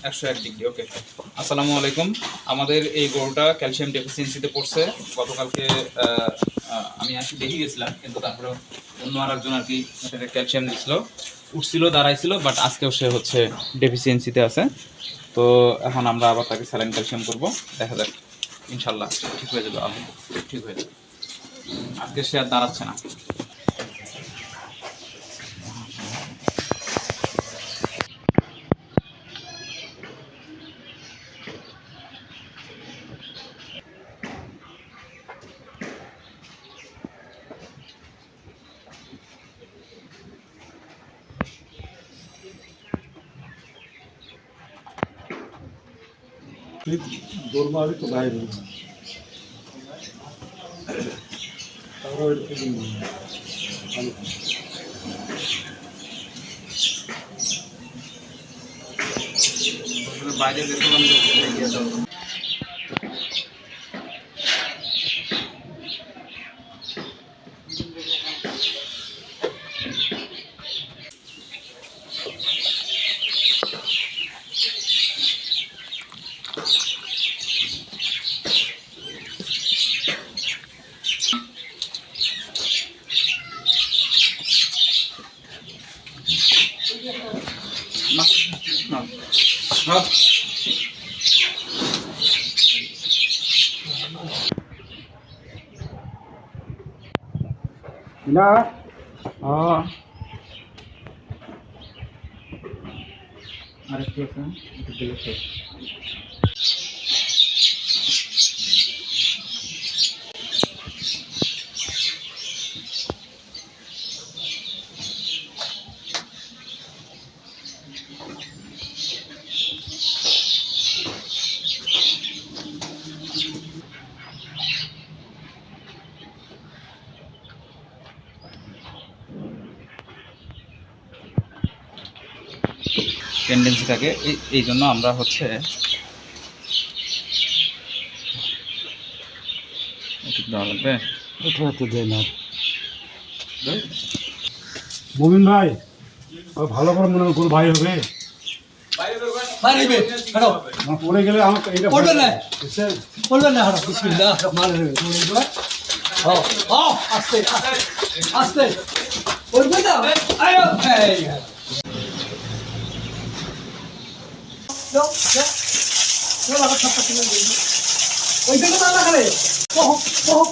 101 degree. ওকে, আসসালামু আলাইকুম। আমাদের এই গরুটা ক্যালসিয়াম ডেফিসিয়েন্সিতে পড়ছে। গতকালকে আমি আসি দেখে গেছিলাম, কিন্তু তারপরে অন্য আর একজন আর কি ক্যালসিয়াম দিছিল, উঠছিল, দাঁড়াইছিল, বাট আজকেও সে হচ্ছে ডেফিসিয়েন্সিতে আছে। তো এখন আমরা আবার তাকে স্যালাইন ক্যালসিয়াম করবো, দেখা যাক, ইনশাল্লাহ ঠিক হয়ে যাবে, আলহামদুলিল্লাহ ঠিক হয়ে যাবে। আজকে সে আর দাঁড়াচ্ছে না। দৌড় তো বাইরে বাইরে দেখলাম যে না আরেকটু আছে, একটু দিলে শেষ। টেন্ডেন্সি থাকে, এই জন্য আমরা হচ্ছে দেওয়া লাগবে। তো দেয় না মুমিন ভাই, ভালো করে মনে করো ভাই হবে পড়ে গেলে আমাকে এটা পড়বে না, পড়বে না। বিসমিল্লাহ রহমানির রহিম। আস্তে আস্তে পড়বে না। আয়ো এই যাও যাও যাও লাগা ছাপটা কিনে দিই ওই দিকে না লাগালে ওহ ওহ